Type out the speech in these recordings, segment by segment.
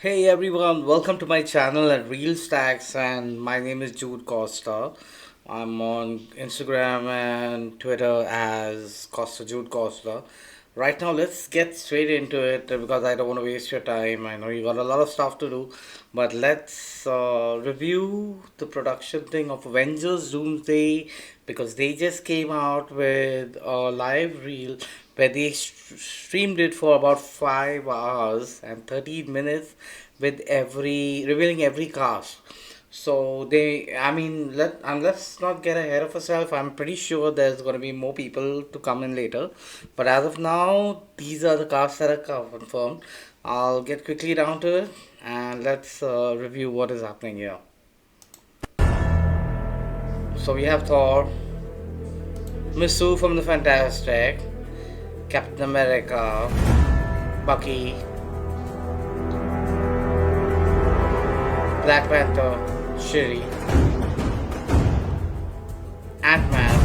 Hey everyone, welcome to my channel at Real Stacks, and my name is Jude Costa. I'm on Instagram and Twitter as Costa Jude Costa. Right now, let's get straight into it because I don't want to waste your time. I know you got a lot of stuff to do, but let's review the production thing of Avengers Doomsday because they just came out with a live reel where they streamed it for about 5 hours and 13 minutes with every revealing every cast. So let's not get ahead of ourselves. I'm pretty sure there's going to be more people to come in later, but as of now, these are the casts that are confirmed. I'll get quickly down to it, and let's review what is happening here. So we have Thor, Miss Sue from the Fantastic, Captain America, Bucky, Black Panther, Shuri, Ant-Man,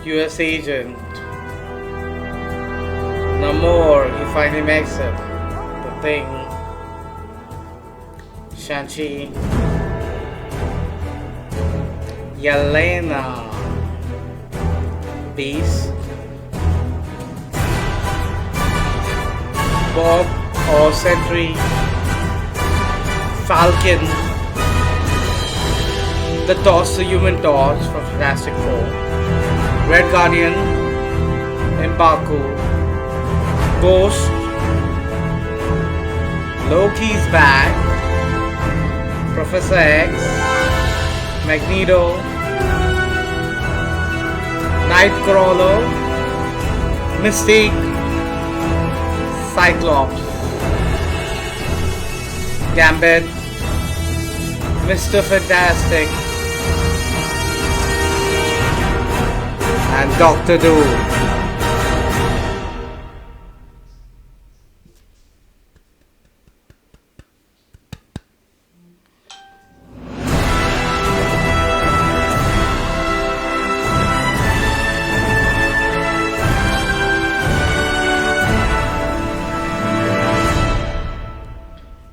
US Agent, Namor, he finally makes it, The Thing, Shang-Chi, Yelena, Beast, Bob or Sentry, Falcon, the Toss, the Human Torch from Fantastic Four, Red Guardian, M'Baku, Ghost, Loki's back, Professor X, Magneto, Nightcrawler, Mystique, Cyclops, Gambit, Mr. Fantastic, and Doctor Doom.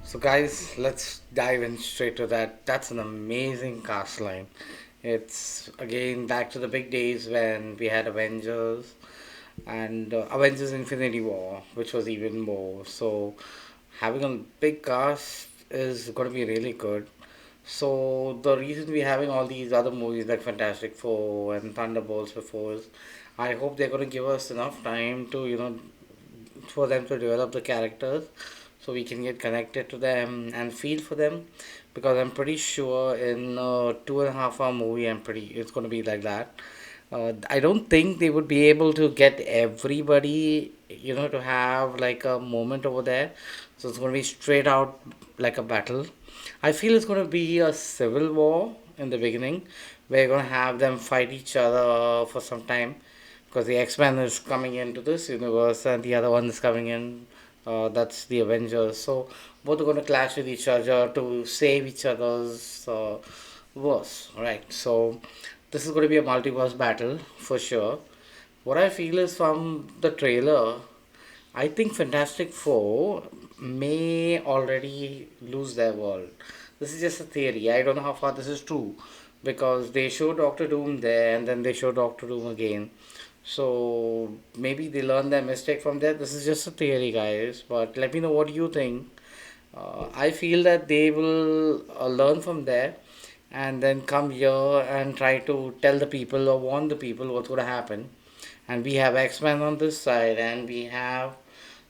So, guys, let's dive in straight to that. That's an amazing cast line. It's again back to the big days when we had Avengers and Avengers Infinity War, which was even more. So, having a big cast is going to be really good. So, the reason we're having all these other movies like Fantastic Four and Thunderbolts before is I hope they're going to give us enough time to, for them to develop the characters so we can get connected to them and feel for them because I'm pretty sure in a 2.5 hour movie it's going to be like that. I don't think they would be able to get everybody to have like a moment over there, so it's going to be straight out like a battle. I feel it's going to be a civil war in the beginning. We're going to have them fight each other for some time because the X-Men is coming into this universe and the other one is coming in. That's the Avengers. So both are going to clash with each other to save each other's verse, right? So this is going to be a multiverse battle for sure. What I feel is from the trailer, I think Fantastic Four may already lose their world. This is just a theory. I don't know how far this is true because they show Doctor Doom there and then they show Doctor Doom again. So maybe they learn their mistake from there. This is just a theory, guys. But let me know what you think. I feel that they will learn from there and then come here and try to tell the people or warn the people what's going to happen. And we have X-Men on this side and we have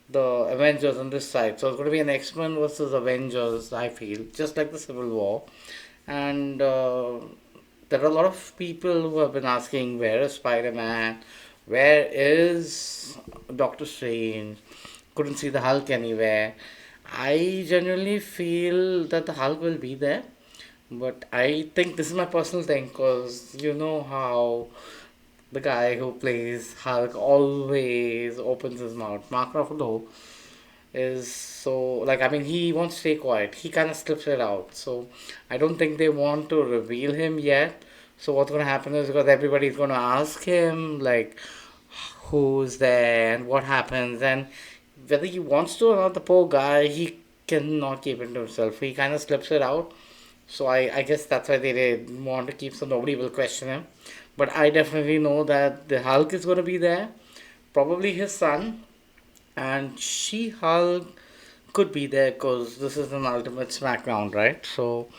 the Avengers on this side. So it's going to be an X-Men versus Avengers, I feel, just like the Civil War. And there are a lot of people who have been asking, where is Spider-Man? Where is Doctor Strange? Couldn't see the Hulk anywhere. I genuinely feel that the Hulk will be there, but I think this is my personal thing because you know how the guy who plays Hulk always opens his mouth. Mark Ruffalo is so like I mean he wants to stay quiet. He kind of slips it out. So I don't think they want to reveal him yet. So what's gonna happen is because everybody's gonna ask him like who's there and what happens, and whether he wants to or not, the poor guy, he cannot keep it to himself. He kind of slips it out. So I guess that's why they want to keep so nobody will question him. But I definitely know that the Hulk is going to be there. Probably his son. And She Hulk could be there because this is an ultimate SmackDown, right? So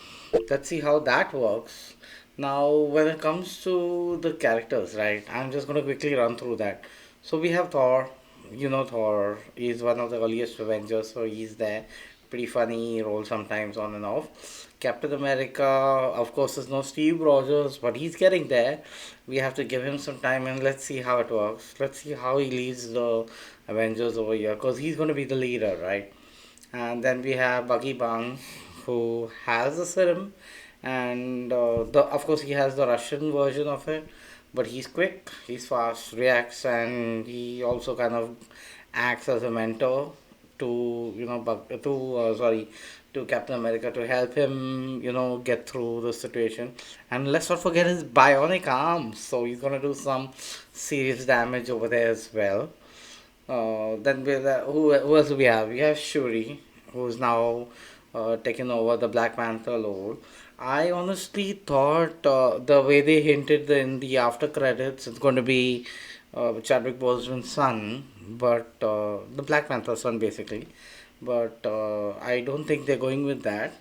let's see how that works. Now, when it comes to the characters, right, I'm just going to quickly run through that. So we have Thor. You know Thor. He's one of the earliest Avengers, so he's there. Pretty funny role sometimes on and off. Captain America, of course, there's no Steve Rogers, but he's getting there. We have to give him some time and let's see how it works. Let's see how he leads the Avengers over here because he's going to be the leader, right? And then we have Buggy Bang, who has the serum, and the of course he has the Russian version of it, but he's quick, he's fast, reacts, and he also kind of acts as a mentor to to Captain America to help him get through the situation. And let's not forget his bionic arms, so he's gonna do some serious damage over there as well. Then who else do we have? We have Shuri, who's now taken over the Black Panther role. I honestly thought the way they hinted in the after credits, it's going to be Chadwick Boseman's son, but the Black Panther son basically. But I don't think they're going with that.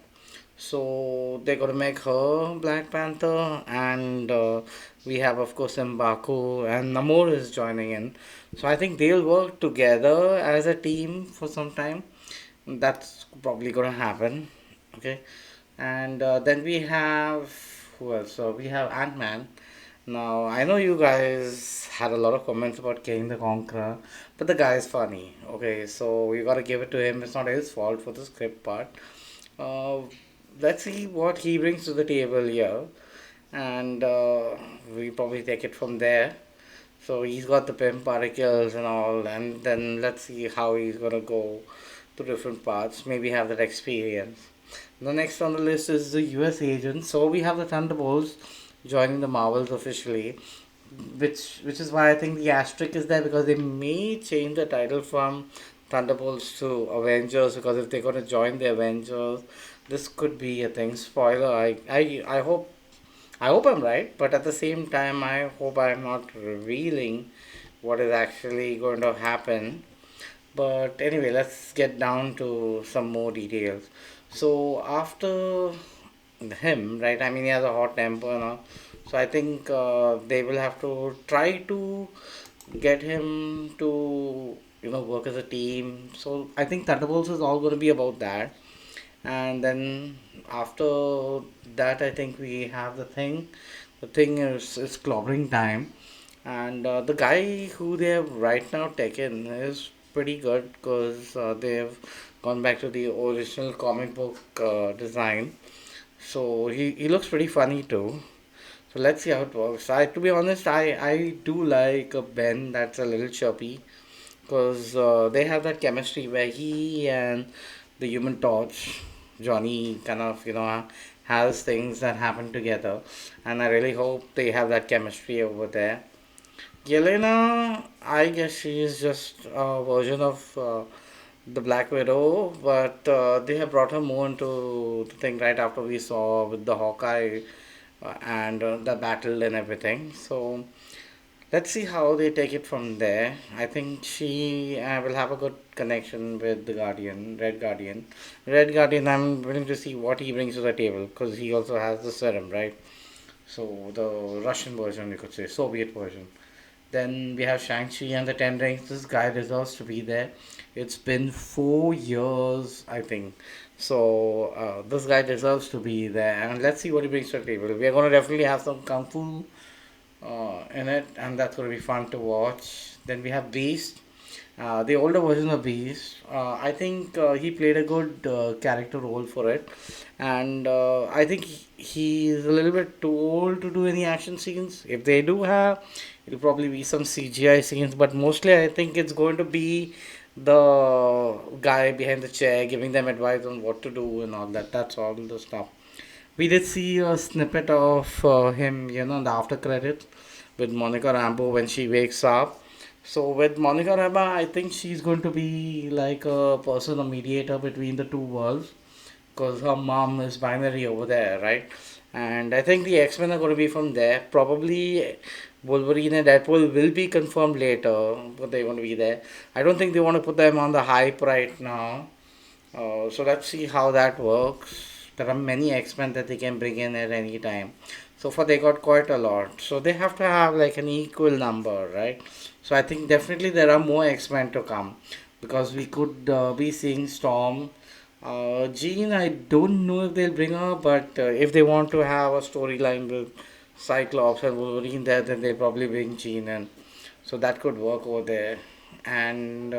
So they're gonna make her Black Panther, and we have of course Mbaku and Namor is joining in. So I think they'll work together as a team for some time. That's probably gonna happen. Okay, and then we have who else? So we have Ant Man. Now I know you guys had a lot of comments about King the Conqueror, but the guy is funny. Okay, so we gotta give it to him. It's not his fault for the script part. Uh, let's see what he brings to the table here, and we probably take it from there. So he's got the pimp particles and all, and then let's see how he's gonna go to different parts. Maybe have that experience. The next on the list is the U.S. agent. So we have the Thunderbolts joining the Marvels officially, which is why I think the asterisk is there because they may change the title from Thunderbolts to Avengers because if they're gonna join the Avengers, this could be a thing. Spoiler, I hope I'm right, but at the same time I hope I'm not revealing what is actually going to happen. But anyway, let's get down to some more details. So after him, right? I mean, he has a hot temper now. So I think they will have to try to get him to work as a team. So I think Thunderbolts is all going to be about that. And then after that, I think we have the thing. The thing is clobbering time, and the guy who they have right now taken is pretty good because they have gone back to the original comic book design. So he looks pretty funny too. So let's see how it works. To be honest, I do like a Ben that's a little chirpy because they have that chemistry where he and the Human Torch, Johnny, kind of has things that happen together, and I really hope they have that chemistry over there. Yelena, I guess she is just a version of the Black Widow, but they have brought her more into the thing right after we saw with the Hawkeye and the battle and everything. So let's see how they take it from there. I think she will have a good connection with the Guardian, Red Guardian. Red Guardian, I'm willing to see what he brings to the table because he also has the serum, right? So the Russian version, you could say, Soviet version. Then we have Shang-Chi and the Ten Rings. This guy deserves to be there. It's been 4 years, I think. So this guy deserves to be there. And let's see what he brings to the table. We are going to definitely have some kung fu in it, and that's going to be fun to watch. Then we have Beast, the older version of Beast. I think he played a good character role for it, and I think he's a little bit too old to do any action scenes. If they do have, it'll probably be some CGI scenes, but mostly I think it's going to be the guy behind the chair giving them advice on what to do and all that. That's all the stuff. We did see a snippet of him, in the after credits with Monica Rambeau when she wakes up. So with Monica Rambeau, I think she's going to be like a person, a mediator between the two worlds, because her mom is binary over there, right? And I think the X Men are going to be from there. Probably Wolverine and Deadpool will be confirmed later, but they're going to be there. I don't think they want to put them on the hype right now. So let's see how that works. There are many X-Men that they can bring in at any time. So far they got quite a lot. So they have to have like an equal number, right? So I think definitely there are more X-Men to come because we could be seeing Storm. Jean, I don't know if they'll bring her, but if they want to have a storyline with Cyclops and Wolverine there, then they'll probably bring Jean in. So that could work over there. And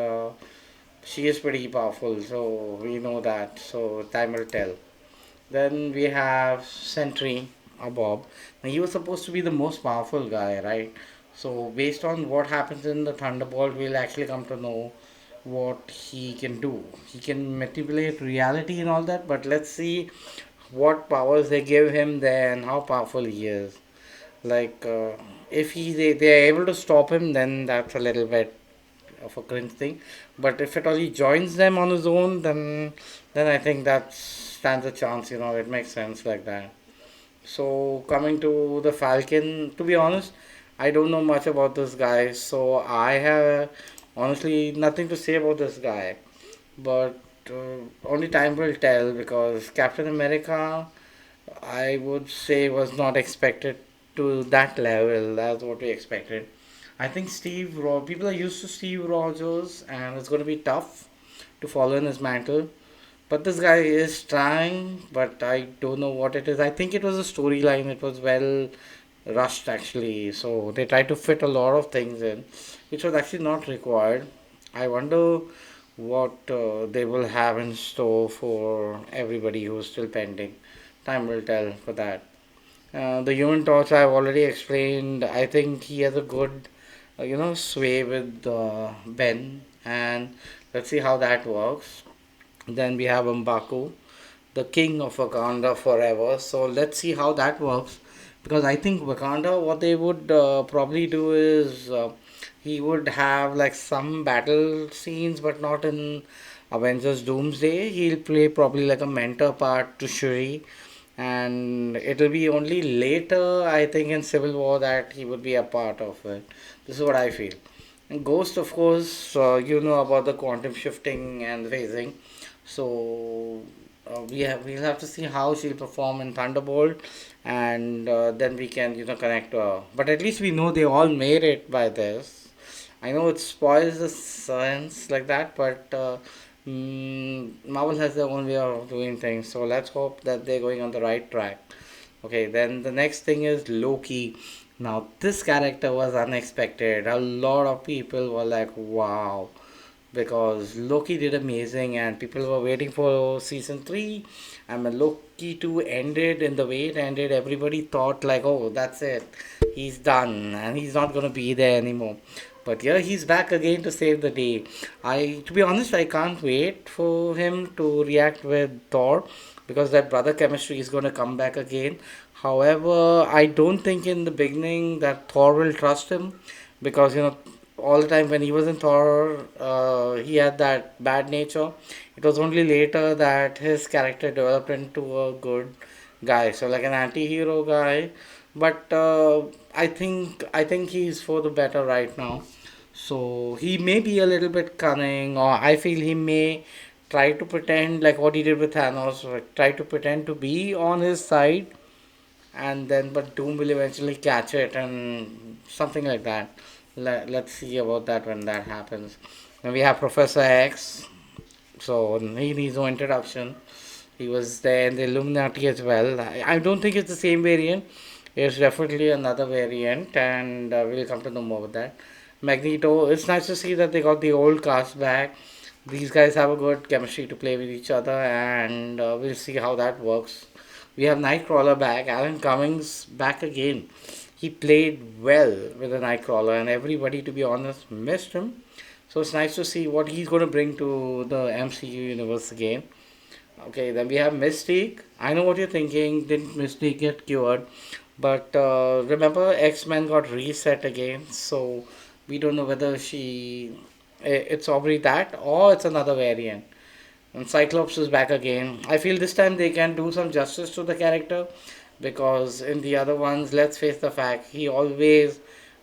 she is pretty powerful, so we know that. So time will tell. Then we have Sentry, Bob. Now he was supposed to be the most powerful guy, right? So based on what happens in the Thunderbolt, we'll actually come to know what he can do. He can manipulate reality and all that, but let's see what powers they give him then, how powerful he is. Like if they are able to stop him, then that's a little bit of a cringe thing. But if at all he joins them on his own, then I think that stands a chance. It makes sense like that. So coming to the Falcon, to be honest, I don't know much about this guy, so I have honestly nothing to say about this guy. But only time will tell because Captain America, I would say, was not expected to that level. That's what we expected. I think people are used to Steve Rogers, and it's going to be tough to follow in his mantle. But this guy is trying, but I don't know what it is. I think it was a storyline. It was well rushed actually. So they tried to fit a lot of things in, which was actually not required. I wonder what they will have in store for everybody who's still pending. Time will tell for that. The Human Torch I've already explained. I think he has a good, sway with Ben, and let's see how that works. Then we have M'Baku, the king of Wakanda forever. So let's see how that works. Because I think Wakanda, what they would probably do is he would have like some battle scenes, but not in Avengers Doomsday. He'll play probably like a mentor part to Shuri, and it'll be only later, I think, in Civil War that he would be a part of it. This is what I feel. And Ghost, of course, you know about the quantum shifting and phasing. So we'll have to see how she'll perform in Thunderbolt, and then we can connect to her. But at least we know they all made it by this. I know it spoils the science like that, but Marvel has their own way of doing things. So let's hope that they're going on the right track. Okay, then the next thing is Loki. Now this character was unexpected. A lot of people were like, "Wow." Because Loki did amazing and people were waiting for season 3, and when Loki 2 ended in the way it ended, everybody thought like, oh, that's it, he's done and he's not going to be there anymore. But yeah, he's back again to save the day. To be honest, I can't wait for him to react with Thor, because that brother chemistry is going to come back again. However, I don't think in the beginning that Thor will trust him, because all the time when he was in Thor, he had that bad nature. It was only later that his character developed into a good guy, so like an anti-hero guy. But I think he's for the better right now. So he may be a little bit cunning, or I feel he may try to pretend like what he did with Thanos, like try to pretend to be on his side, and then but Doom will eventually catch it and something like that. Let's see about that when that happens. Then we have Professor X. So he needs no introduction. He was there in the Illuminati as well. I don't think it's the same variant. It's definitely another variant, and we'll come to know more about that. Magneto. It's nice to see that they got the old cast back. These guys have a good chemistry to play with each other, and we'll see how that works. We have Nightcrawler back. Alan Cummings back again. He played well with the Nightcrawler, and everybody, to be honest, missed him. So it's nice to see what he's going to bring to the MCU universe again. Okay, then we have Mystique. I know what you're thinking. Didn't Mystique get cured? But remember, X Men got reset again. So We don't know whether it's Aubrey that or it's another variant. And Cyclops is back again. I feel this time they can do some justice to the character because in the other ones, let's face the fact, he always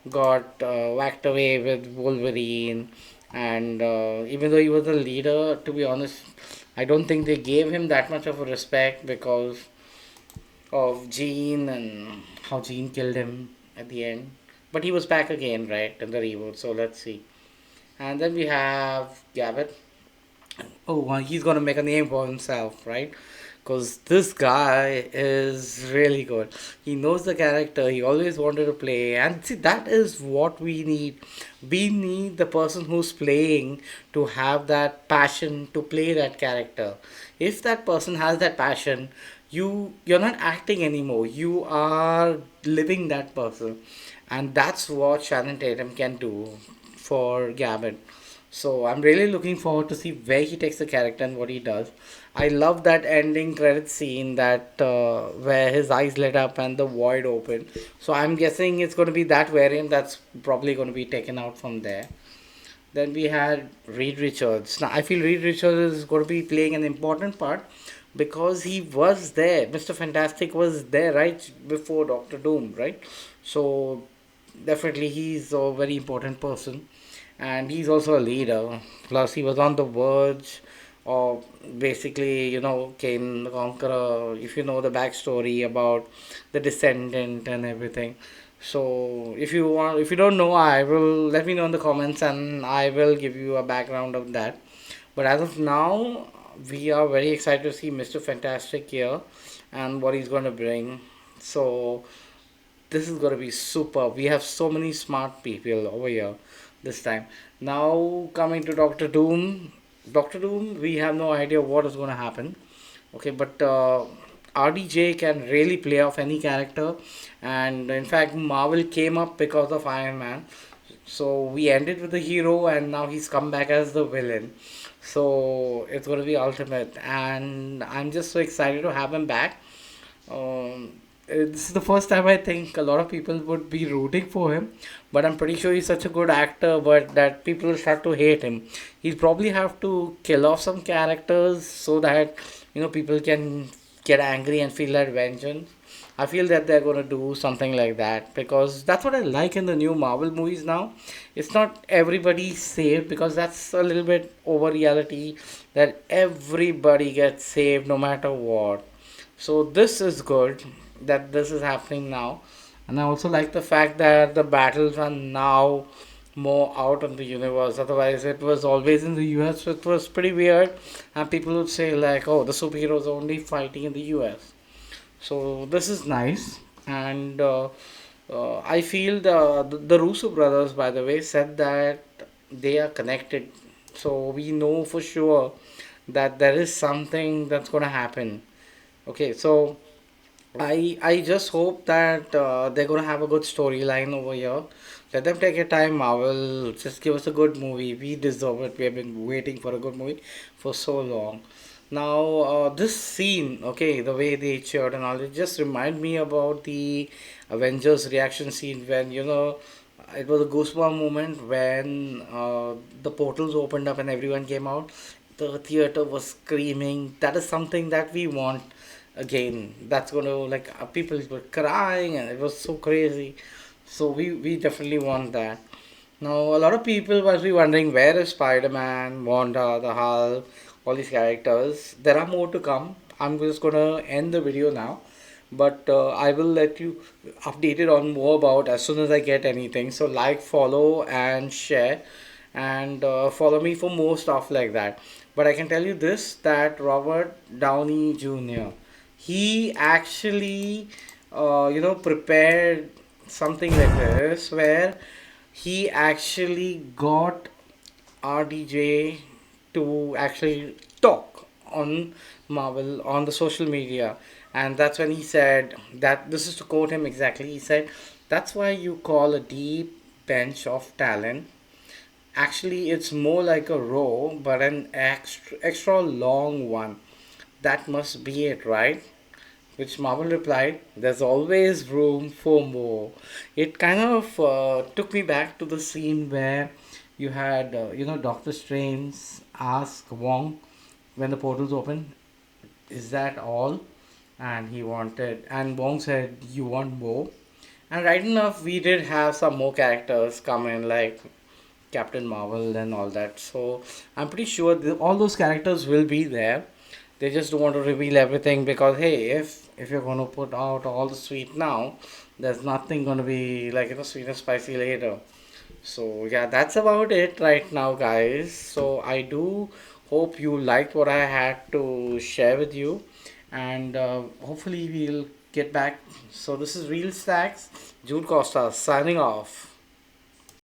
got whacked away with Wolverine. And even though he was a leader, to be honest, I don't think they gave him that much of a respect because of Jean and how Jean killed him at the end. But he was back again, right, in the reboot, so let's see. And then we have Gambit. Oh, well, he's gonna make a name for himself, right? Because this guy is really good. He knows the character. He always wanted to play, and see that is what we need. We need the person who's playing to have that passion to play that character. If that person has that passion, you're not acting anymore. You are living that person, and that's what Shannon Tatum can do for Gambit. So I'm really looking forward to see where he takes the character and what he does. I love that ending credit scene that where his eyes lit up and the void opened. So I'm guessing it's going to be that variant that's probably going to be taken out from there. Then we had Reed Richards. Now I feel Reed Richards is going to be playing an important part because he was there. Mr. Fantastic was there right before Doctor Doom, right? So definitely he's a very important person, and he's also a leader. Plus, he was on the verge of basically, Cain the Conqueror. If you know the backstory about the descendant and everything. So, if you don't know, I will let me know in the comments, and I will give you a background of that. But as of now, we are very excited to see Mr. Fantastic here and what he's going to bring. So, this is going to be super. We have so many smart people over here this time. Now coming to Doctor Doom. Doctor Doom, we have no idea what is going to happen. Okay, but RDJ can really play off any character, and in fact, Marvel came up because of Iron Man. So we ended with the hero, and now he's come back as the villain. So it's going to be ultimate, and I'm just so excited to have him back. This is the first time I think a lot of people would be rooting for him, but I'm pretty sure he's such a good actor, but that people will start to hate him. He'll probably have to kill off some characters so that people can get angry and feel that vengeance. I feel that they're gonna do something like that because that's what I like in the new Marvel movies now. It's not everybody saved because that's a little bit over reality that everybody gets saved no matter what. So this is good that this is happening now. And I also like the fact that the battles are now more out in the universe. Otherwise, it was always in the US, so it was pretty weird. And people would say, like, oh, the superheroes are only fighting in the US. So this is nice. And I feel the Russo brothers, by the way, said that they are connected. So we know for sure that there is something that's going to happen. Okay, so I just hope that they're gonna have a good storyline over here. Let them take a time, Marvel. Just give us a good movie. We deserve it. We have been waiting for a good movie for so long. Now, this scene, okay, the way they cheered and all, it just remind me about the Avengers reaction scene when it was a goosebump moment when the portals opened up and everyone came out. The theater was screaming. That is something that we want again. That's going to like people were crying and it was so crazy. So we definitely want that. Now a lot of people must be wondering where is Spider-Man, Wanda, the Hulk, all these characters. There are more to come. I'm just gonna end the video now, but I will let you updated on more about as soon as I get anything. So like, follow, and share, and follow me for more stuff like that. But I can tell you this that Robert Downey Jr. he actually prepared something like this where he actually got RDJ to actually talk on Marvel on the social media, and that's when he said that this is to quote him exactly. He said, "That's why you call a deep bench of talent. Actually, it's more like a row, but an extra long one. That must be it, right?" Which Marvel replied, "There's always room for more." It kind of took me back to the scene where you had, Doctor Strange ask Wong when the portals open, "Is that all?" And Wong said, "You want more?" And right enough, we did have some more characters come in, like Captain Marvel and all that. So I'm pretty sure all those characters will be there. They just don't want to reveal everything because hey, if you're going to put out all the sweet now, there's nothing going to be like sweet and spicy later. So yeah, that's about it right now, guys. So I do hope you liked what I had to share with you, and hopefully we'll get back. So this is Real Stacks, Jude Costa signing off.